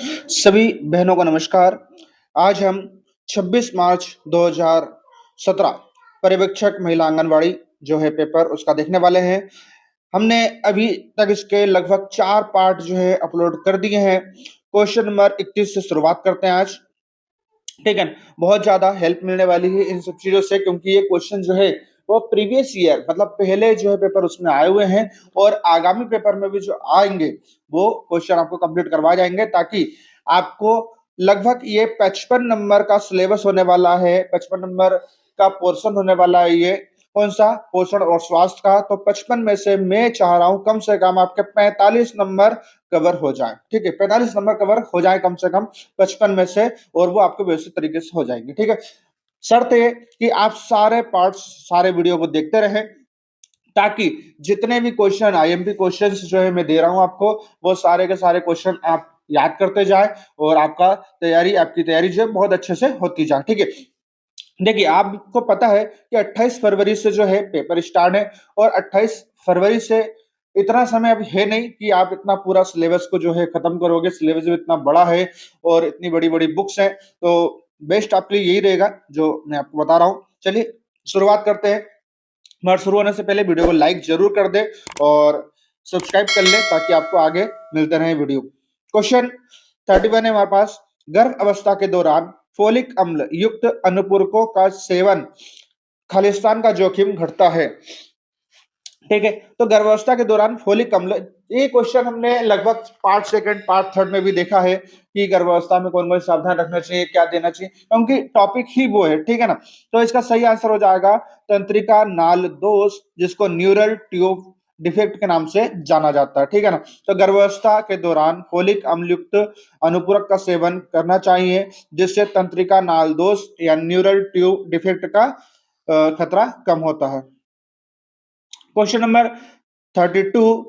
सभी बहनों को नमस्कार। आज हम 26 मार्च 2017 पर्यवेक्षक महिला आंगनवाड़ी जो है पेपर उसका देखने वाले हैं। हमने अभी तक इसके लगभग 4 पार्ट जो है अपलोड कर दिए हैं। क्वेश्चन नंबर 21 से शुरुआत करते हैं आज। ठीक है, बहुत ज़्यादा हेल्प मिलने वाली है इन सब चीज़ों से, क्योंकि ये क्वेश्चन जो है वो प्रीवियस ईयर मतलब पहले जो है पेपर उसमें आए हुए हैं और आगामी पेपर में भी जो आएंगे वो क्वेश्चन आपको कंप्लीट करवा जाएंगे, ताकि आपको लगभग ये 55 नंबर का सिलेबस होने वाला है, 55 नंबर का पोर्शन होने वाला है। ये कौन सा? पोषण और स्वास्थ्य का। तो 55 में से मैं चाह रहा हूं कम से कम आपके 45 नंबर कवर हो जाए। ठीक है, 45 नंबर कवर हो जाए कम से कम 55 में से, और वो आपको व्यवस्थित तरीके से हो जाएंगे। ठीक है, शर्त है कि आप सारे पार्ट्स सारे वीडियो को देखते रहें, ताकि जितने भी क्वेश्चन आईएमपी क्वेश्चंस जो है मैं दे रहा हूं आपको, वो सारे के सारे क्वेश्चन आप याद करते जाए और आपकी तैयारी जो है बहुत अच्छे से होती जाए। ठीक है, देखिए आपको पता है कि 28 फरवरी से जो है पेपर स्टार्ट है, और 28 फरवरी से इतना समय अब है नहीं कि आप इतना पूरा सिलेबस को जो है खत्म करोगे। सिलेबस भी इतना बड़ा है और इतनी बड़ी बड़ी बुक्स हैं, तो बेस्ट आपके लिए यही रहेगा जो मैं आपको बता रहा हूँ। चलिए शुरुआत करते हैं, मगर शुरू होने से पहले वीडियो को लाइक जरूर कर दे और सब्सक्राइब कर ले, ताकि आपको आगे मिलते रहे वीडियो। क्वेश्चन 31 है हमारे पास। गर्भ अवस्था के दौरान फोलिक अम्ल युक्त अनुपूरकों का सेवन खालिस्तान का जोखिम घटता है। ठीक है, तो गर्भावस्था के दौरान फोलिक अम्ल, ये क्वेश्चन हमने लगभग पार्ट सेकंड पार्ट थर्ड में भी देखा है कि गर्भावस्था में कौन कौन सावधान रखना चाहिए, क्या देना चाहिए, क्योंकि टॉपिक ही वो है। ठीक है ना, तो इसका सही आंसर हो जाएगा तंत्रिका नाल दोष, जिसको न्यूरल ट्यूब डिफेक्ट के नाम से जाना जाता है। ठीक है ना, तो गर्भावस्था के दौरान फोलिक अम्ल युक्त अनुपूरक का सेवन करना चाहिए, जिससे तंत्रिका नाल दोष या न्यूरल ट्यूब डिफेक्ट का खतरा कम होता है। क्वेश्चन नंबर 32,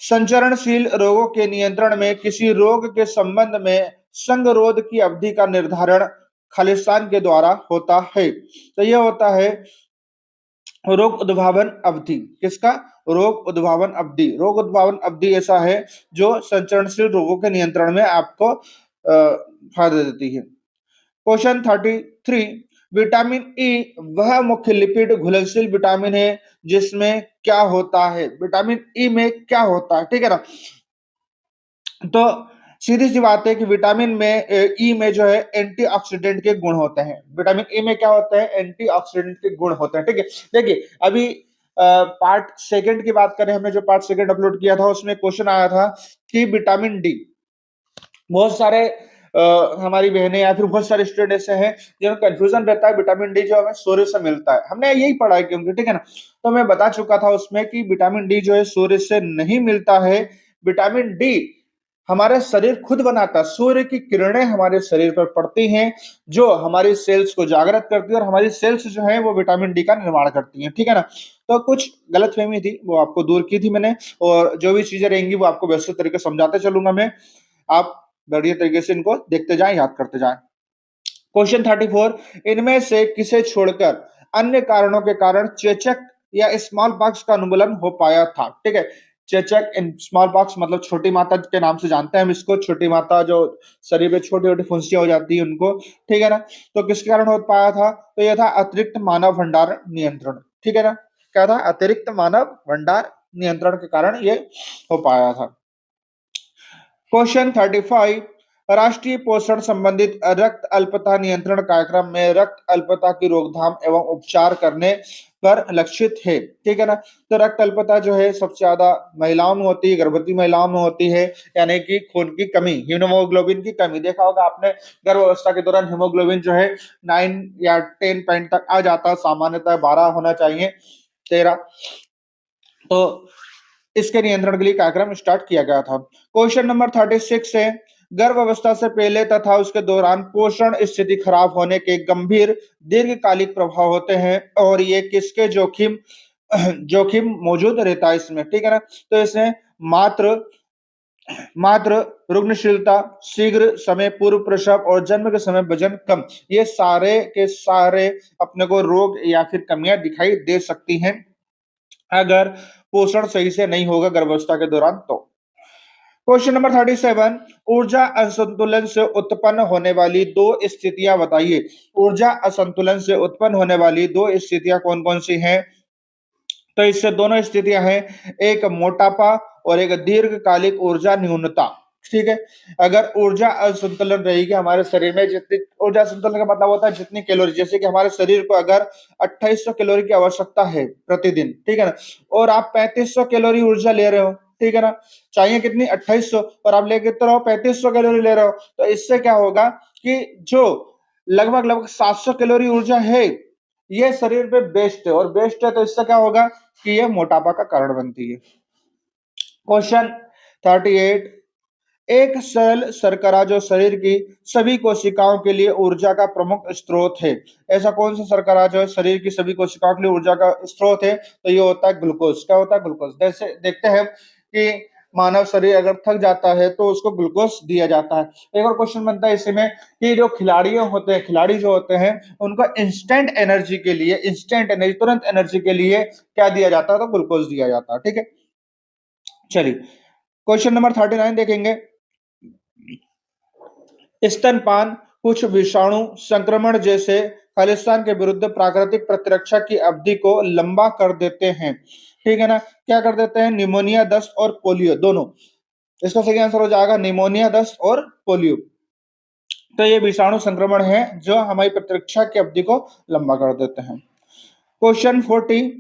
संचरणशील रोगों के नियंत्रण में किसी रोग के संबंध में संगरोध की अवधि का निर्धारण खालिस्तान के द्वारा होता है। तो यह होता है रोग उद्भावन अवधि। किसका? रोग उद्भावन अवधि। रोग उद्भावन अवधि ऐसा है जो संचरणशील रोगों के नियंत्रण में आपको फायदा देती है। क्वेश्चन 33, विटामिन ई वह मुख्य लिपिड घुलनशील विटामिन है जिसमें क्या होता है? विटामिन ई में क्या होता है? ठीक है ना, तो सीधी सी बात है कि विटामिन में ई में जो है एंटीऑक्सीडेंट के गुण होते हैं। विटामिन ई में क्या होता है? एंटीऑक्सीडेंट के गुण होते हैं। ठीक है, देखिए अभी पार्ट सेकंड की बात करें, हमने जो पार्ट सेकंड अपलोड किया था उसमें क्वेश्चन आया था कि विटामिन डी, बहुत सारे हमारी बहनें या फिर बहुत सारे स्टूडेंट ऐसे हैं जिन्हें कंफ्यूजन रहता है विटामिन डी जो हमें सूर्य से मिलता है। हमने यही पढ़ा है क्योंकि, ठीक है ना, तो मैं बता चुका था उसमें कि विटामिन डी जो है सूर्य से नहीं मिलता है। विटामिन डी हमारे शरीर खुद बनाता है। सूर्य की किरणें हमारे शरीर पर पड़ती हैं जो हमारी सेल्स को जागृत करती है, और हमारी सेल्स जो है वो विटामिन डी का निर्माण करती हैं। ठीक है ना, तो कुछ गलतफहमी थी वो आपको दूर की थी मैंने, और जो भी चीजें रहेंगी वो आपको व्यवस्थित तरीके से समझाते चलूंगा मैं। आप बढ़िया तरीके से इनको देखते जाएं, याद करते जाएं। क्वेश्चन 34, इनमें से किसे छोड़कर अन्य कारणों के कारण चेचक या स्मॉल पॉक्स का उन्मूलन हो पाया था? ठीक है, चेचक इन स्मॉल पॉक्स मतलब छोटी माता के नाम से जानते हैं हम इसको। छोटी माता जो शरीर में छोटी छोटी फुंसियां हो जाती है उनको। ठीक है ना, तो किसके कारण हो पाया था? तो यह था अतिरिक्त मानव भंडार नियंत्रण। ठीक है ना, क्या था? अतिरिक्त मानव भंडार नियंत्रण के कारण ये हो पाया था। क्वेश्चन 35, राष्ट्रीय पोषण संबंधित रक्त अल्पता नियंत्रण कार्यक्रम में रक्त अल्पता की रोकथाम एवं उपचार करने पर लक्षित है। ठीक है ना, तो रक्त अल्पता जो है सबसे ज्यादा महिलाओं में होती है, गर्भवती महिलाओं में होती है, यानी कि खून की कमी, हीमोग्लोबिन की कमी। देखा होगा आपने गर्भावस्था के दौरान हीमोग्लोबिन जो है 9 या 10 पॉइंट तक आ जाता है, सामान्यतः 12 होना चाहिए, 13। तो इसके नियंत्रण के लिए कार्यक्रम स्टार्ट किया गया था। क्वेश्चन नंबर 36 है, गर्भ अवस्था से पहले तथा उसके दौरान पोषण स्थिति खराब होने के गंभीर दीर्घकालिक प्रभाव होते हैं, और ये किसके जोखिम जोखिम मौजूद रहता है इसमें? ठीक है ना, तो इसमें मात्र मात्र रुग्णशीलता, शीघ्र समय पूर्व प्रसव और जन्म के समय वजन कम, ये सारे के सारे अपने को रोग या फिर कमियां दिखाई दे सकती हैं अगर पोषण सही से नहीं होगा गर्भावस्था के दौरान। तो क्वेश्चन नंबर 37, ऊर्जा असंतुलन से उत्पन्न होने वाली दो स्थितियां बताइए। ऊर्जा असंतुलन से उत्पन्न होने वाली दो स्थितियां कौन कौन सी हैं? तो इससे दोनों स्थितियां हैं, एक मोटापा और एक दीर्घकालिक ऊर्जा न्यूनता। ठीक है, अगर ऊर्जा असंतुलन रहेगी हमारे शरीर में, जितनी ऊर्जा संतुलन का मतलब होता है जितनी कैलोरी, जैसे कि हमारे शरीर को अगर 2800 कैलोरी की आवश्यकता है प्रतिदिन, ठीक है ना, और आप 3500 कैलोरी ऊर्जा ले रहे हो, ठीक है ना, चाहिए कितनी 2800, और आप लेके तो रहो 3500 कैलोरी ले रहे हो, तो इससे क्या होगा कि जो लगभग लगभग 700 कैलोरी ऊर्जा है ये शरीर पे बेस्ट है, और बेस्ट है तो इससे क्या होगा कि ये मोटापा का कारण बनती है। क्वेश्चन 38, एक सरल शर्करा जो शरीर की सभी कोशिकाओं के लिए ऊर्जा का प्रमुख स्रोत है। ऐसा कौन सा शर्करा जो है शरीर की सभी कोशिकाओं के लिए ऊर्जा का स्रोत है? तो ये होता है ग्लूकोज। क्या होता है? ग्लूकोज। जैसे देखते हैं कि मानव शरीर अगर थक जाता है तो उसको ग्लूकोज दिया जाता है। एक और क्वेश्चन बनता है इसमें कि जो खिलाड़ियों होते हैं, खिलाड़ी जो होते हैं उनको इंस्टेंट एनर्जी के लिए, इंस्टेंट एनर्जी, तुरंत एनर्जी के लिए क्या दिया जाता है? तो ग्लूकोज दिया जाता है। ठीक है, चलिए क्वेश्चन नंबर 39 देखेंगे। स्तनपान कुछ विषाणु संक्रमण जैसे खालिस्तान के विरुद्ध प्राकृतिक प्रतिरक्षा की अवधि को लंबा कर देते हैं। ठीक है ना, क्या कर देते हैं? निमोनिया, दस्त और पोलियो दोनों। इसका सही आंसर हो जाएगा निमोनिया, दस्त और पोलियो। तो ये विषाणु संक्रमण है जो हमारी प्रतिरक्षा की अवधि को लंबा कर देते हैं। क्वेश्चन 40,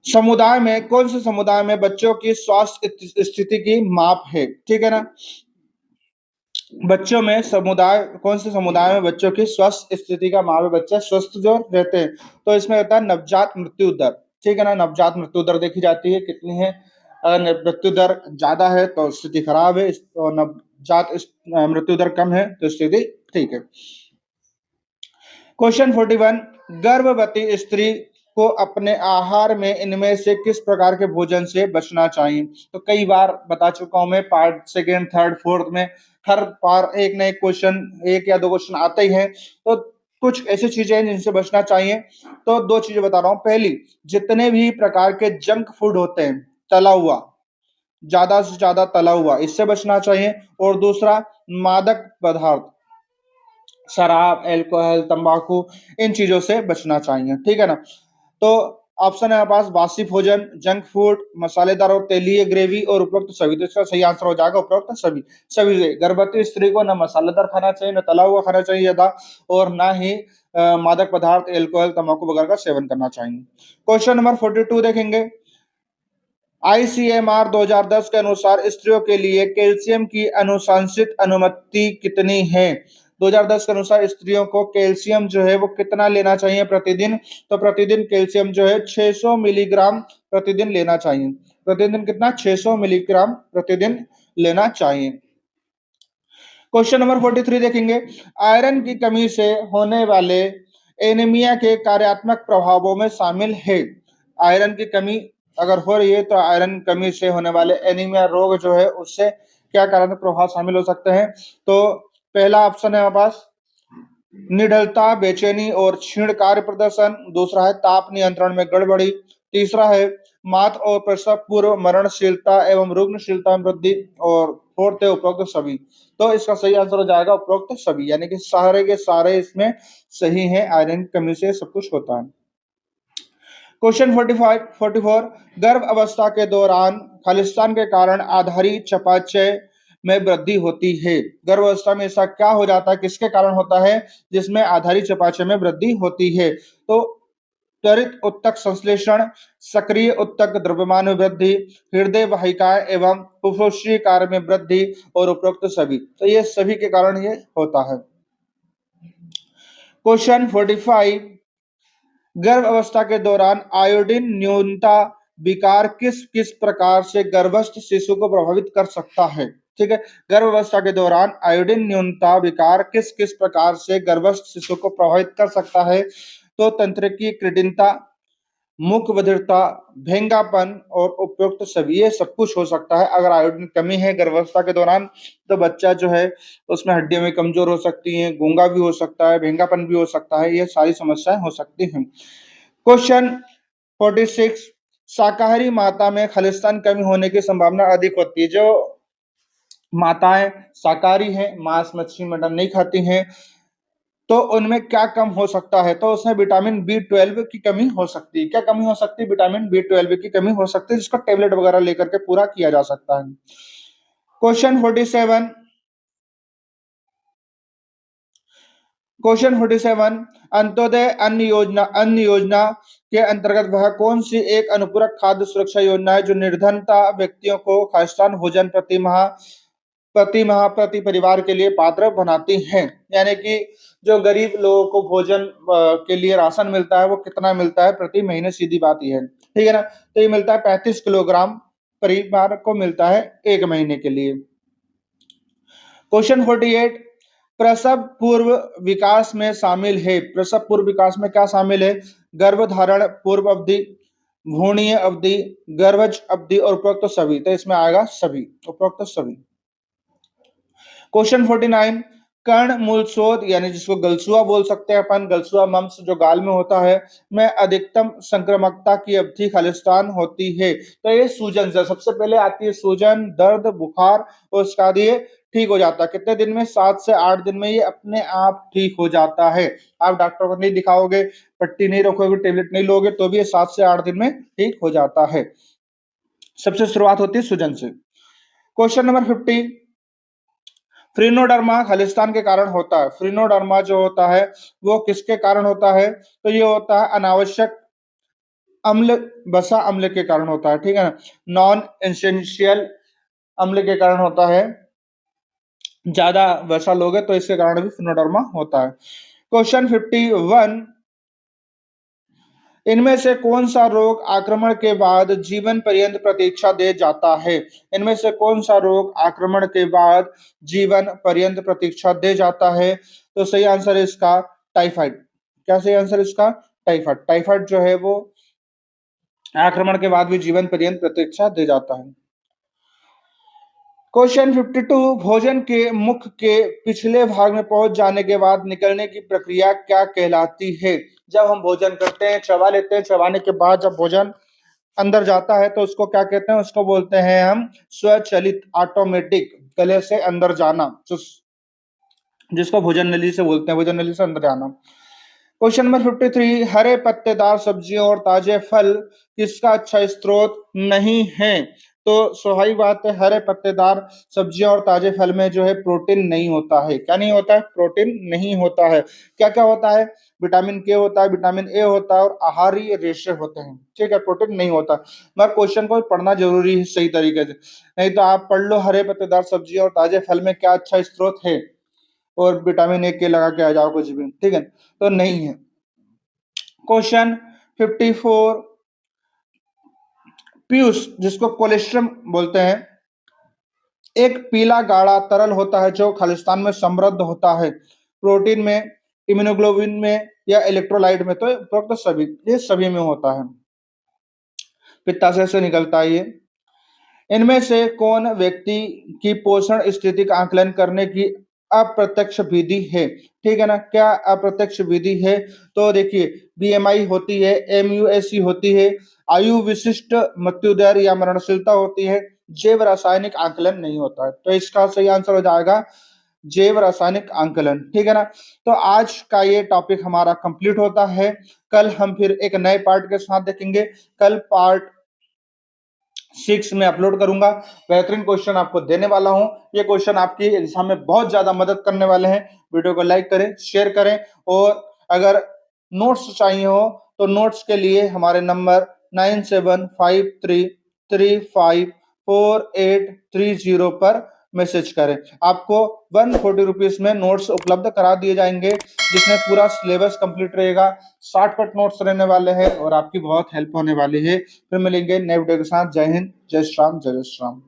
समुदाय में कौन से समुदाय में बच्चों की स्वास्थ्य स्थिति की माप है? ठीक है ना, बच्चों में समुदाय, कौन से समुदाय में बच्चों की स्वास्थ्य स्थिति का माप है, बच्चे स्वस्थ जो रहते हैं, तो इसमें होता है नवजात मृत्यु दर। ठीक है ना, नवजात मृत्यु दर देखी जाती है कितनी है, अगर मृत्यु दर ज्यादा है तो स्थिति खराब है, और नवजात मृत्यु दर कम है तो स्थिति ठीक है। क्वेश्चन 41, गर्भवती स्त्री को अपने आहार में इनमें से किस प्रकार के भोजन से बचना चाहिए? तो कई बार बता चुका हूं मैं, पार्ट सेकेंड, थर्ड, फोर्थ में हर बार एक ना एक क्वेश्चन, एक या दो क्वेश्चन आते ही हैं। तो कुछ ऐसी चीजें हैं जिनसे बचना चाहिए, तो दो चीजें बता रहा हूं। पहली, जितने भी प्रकार के जंक फूड होते हैं, तला हुआ, ज्यादा से ज्यादा तला हुआ, इससे बचना चाहिए। और दूसरा, मादक पदार्थ, शराब, अल्कोहल, तंबाकू, इन चीजों से बचना चाहिए। ठीक है ना, तो ऑप्शन है हमारे पास बासी भोजन, जंक फूड, मसालेदार और तेलीय ग्रेवी और उपरोक्त सभी। तो इसका सही आंसर हो जाएगा उपरोक्त सभी। सभी से गर्भवती स्त्री को न मसालेदार खाना चाहिए, न तला हुआ खाना चाहिए ज्यादा, और ना ही मादक पदार्थ, एल्कोहल, तंबाकू वगैरह का सेवन करना चाहिए। क्वेश्चन नंबर 42 देखेंगे। आईसीएमआर 2010 के अनुसार स्त्रियों के लिए कैल्शियम की अनुशंसित अनुमति कितनी है? 2010 के अनुसार स्त्रियों को कैल्शियम जो है वो कितना लेना चाहिए प्रतिदिन? तो प्रतिदिन कैल्शियम जो है 600 मिलीग्राम प्रतिदिन लेना चाहिए। प्रतिदिन कितना? 600 मिलीग्राम प्रतिदिन लेना चाहिए। क्वेश्चन नंबर 43 देखेंगे। आयरन की कमी से होने वाले एनीमिया के कार्यात्मक प्रभावों में शामिल है। आयरन की कमी अगर हो रही है तो आयरन कमी से होने वाले एनीमिया रोग जो है उससे क्या कार्यात्मक प्रभाव शामिल हो सकते हैं? तो पहला ऑप्शन है हमारे पास निडरता, बेचैनी और क्षीण कार्य प्रदर्शन। दूसरा है ताप नियंत्रण में गड़बड़ी। तीसरा है मात और प्रसव पूर्व मरणशीलता एवं रुग्णशीलता में वृद्धि। और फोर्थ है उपरोक्त सभी। तो इसका सही आंसर हो जाएगा उपरोक्त सभी, यानी कि सारे के सारे इसमें सही है, आयरन की कमी से सब कुछ होता है। क्वेश्चन 44, गर्भ अवस्था के दौरान खालिस्तान के कारण आधारी चयापचय में वृद्धि होती है। गर्भ अवस्था में ऐसा क्या हो जाता है, किसके कारण होता है, जिसमें आधारी चयापचय में वृद्धि होती है? तो त्वरित उत्तक संश्लेषण, सक्रिय उत्तक द्रव्यमान में वृद्धि, हृदय वाहिकाएं एवं फुफ्फुसीय कार्य में वृद्धि, और उपरोक्त सभी। तो ये सभी के कारण ये होता है। क्वेश्चन 45, गर्भ अवस्था के दौरान आयोडीन न्यूनता विकार किस किस प्रकार से गर्भस्थ शिशु को प्रभावित कर सकता है? ठीक है, गर्भ अवस्था के दौरान आयोडीन न्यूनता विकार किस किस प्रकार से गर्भस्थ शिशु को प्रभावित कर सकता है? तो तंत्रिकी कृत्रिमता, मुख बधिरता, भेंगापन और उपयुक्त सभी, ये सब कुछ हो सकता है। अगर आयोडीन कमी है गर्भावस्था के दौरान तो बच्चा जो है उसमें हड्डियां भी कमजोर हो सकती हैं, गूंगा भी हो सकता है, भेंगापन भी हो सकता है, ये सारी समस्याएं हो सकती हैं। क्वेश्चन 46, शाकाहारी माता में खालिस्तान कमी होने की संभावना अधिक होती है। जो माताएं शाकाहारी हैं, मांस मच्छी मटन नहीं खाती हैं, तो उनमें क्या कम हो सकता है? तो उसमें विटामिन B12 की कमी हो सकती है। क्या कमी हो सकती है? विटामिन B12 की कमी हो सकती है, जिसको टेबलेट वगैरह लेकर के पूरा किया जा सकता है। क्वेश्चन 47, अंत्योदय अन्न योजना के अंतर्गत वह कौन सी एक अनुपूरक खाद्य सुरक्षा योजना है जो निर्धनता व्यक्तियों को खालिस्तान भोजन प्रति परिवार के लिए पात्र बनाती है? यानी कि जो गरीब लोगों को भोजन के लिए राशन मिलता है, वो कितना मिलता है प्रति महीने? सीधी बात यह है, ठीक है ना। तो ये मिलता है 35 किलोग्राम परिवार को मिलता है एक महीने के लिए। क्वेश्चन 48, प्रसव पूर्व विकास में शामिल है। प्रसव पूर्व विकास में क्या शामिल है? गर्भधारण पूर्व अवधि, भ्रूणीय अवधि, गर्भज अवधि और उपरोक्त सभी। तो इसमें आएगा सभी, उपरोक्त सभी। क्वेश्चन 49, कर्ण मूल शोध यानी जिसको गलसुआ बोल सकते हैं अपन, गलसुआ मम्स जो गाल में होता है, में अधिकतम संक्रामकता की अवधि खालिस्तान होती है। तो ये सूजन से सबसे पहले आती है, सूजन, दर्द, बुखार, और उसके बाद ये ठीक हो जाता है। कितने दिन में? 7 से 8 दिन में ये अपने आप ठीक हो जाता है। आप डॉक्टर को नहीं दिखाओगे, पट्टी नहीं रखोगे, टेबलेट नहीं लोगे, तो भी ये 7 से 8 दिन में ठीक हो जाता है। सबसे शुरुआत होती है सूजन से। क्वेश्चन नंबर 50, फ्रीनोडर्मा खालिस्तान के कारण होता है। फ्रीनोडर्मा जो होता है वो किसके कारण होता है? तो ये होता है अनावश्यक अम्ल, वसा अम्ल के कारण होता है, ठीक है ना। नॉन एसेंशियल अम्ल के कारण होता है, ज्यादा वसा लोग है तो इसके कारण भी फ्रीनोडर्मा होता है। क्वेश्चन 51, इनमें से कौन सा रोग आक्रमण के बाद जीवन पर्यंत प्रतीक्षा दे जाता है? इनमें से कौन सा रोग आक्रमण के बाद जीवन पर्यंत प्रतीक्षा दे जाता है? तो सही आंसर है इसका टाइफाइड। क्या सही आंसर इसका? टाइफाइड। टाइफाइड जो है वो आक्रमण के बाद भी जीवन पर्यंत प्रतीक्षा दे जाता है। क्वेश्चन 52, भोजन के मुख के पिछले भाग में पहुंच जाने के बाद निकलने की प्रक्रिया क्या कहलाती है? जब हम भोजन करते हैं, चबा लेते हैं, चबाने के बाद जब भोजन अंदर जाता है तो उसको क्या कहते हैं? उसको बोलते हैं हम स्वचालित, ऑटोमेटिक गले से अंदर जाना, जिसको भोजन नली से बोलते हैं, भोजन नली से अंदर जाना। क्वेश्चन नंबर 53, हरे पत्तेदार सब्जियों और ताजे फल किसका अच्छा स्रोत नहीं है? तो स्वाभाविक बात है, हरे पत्तेदार सब्जियों और ताजे फल में जो है प्रोटीन नहीं होता है। क्या नहीं होता है? प्रोटीन नहीं होता है। क्या क्या होता है? विटामिन के होता है, विटामिन ए होता है और आहारीय रेशे होते हैं, ठीक है। प्रोटीन नहीं होता, मगर क्वेश्चन को पढ़ना जरूरी है सही तरीके से, नहीं तो आप पढ़ लो हरे पत्तेदार सब्जियों और ताजे फल में क्या अच्छा स्रोत है और विटामिन ए के लगा के आ जाओ कुछ भी, ठीक है, तो नहीं है। क्वेश्चन 54, पीयूष जिसको कोलेस्ट्रम बोलते हैं, एक पीला गाढ़ा तरल होता है जो खालिस्तान में समृद्ध होता है, प्रोटीन में, इम्यूनोग्लोबिन में या इलेक्ट्रोलाइट में? तो उपरोक्त सभी, ये सभी में होता है, पित्ताशय से निकलता है ये। इनमें से कौन व्यक्ति की पोषण स्थिति का आकलन करने की अप्रत्यक्ष विधि है? ठीक है ना। क्या अप्रत्यक्ष विधि है? तो देखिए, बीएमआई होती है, एमयूएसी होती है, आयु विशिष्ट मृत्यु दर या मरणशीलता होती है, जैव रासायनिक आकलन नहीं होता है। तो इसका सही आंसर हो जाएगा जैव रासायनिक आकलन, ठीक है ना। तो आज का ये टॉपिक हमारा कंप्लीट होता है। कल हम फिर एक नए पार्ट के साथ देखेंगे। कल पार्ट 6 में अपलोड करूंगा। बेहतरीन क्वेश्चन आपको देने वाला हूं। ये क्वेश्चन आपकी एग्जाम में बहुत ज्यादा मदद करने वाले हैं। वीडियो को लाइक करें, शेयर करें, और अगर नोट्स चाहिए हो तो नोट्स के लिए हमारे नंबर 9753354830 पर मैसेज करें। आपको 140 रुपीज में नोट्स उपलब्ध करा दिए जाएंगे, जिसमें पूरा सिलेबस कंप्लीट रहेगा, शॉर्टकट नोट्स रहने वाले हैं और आपकी बहुत हेल्प होने वाली है। फिर मिलेंगे नए वीडियो के साथ। जय हिंद, जय श्री राम, जय श्री राम।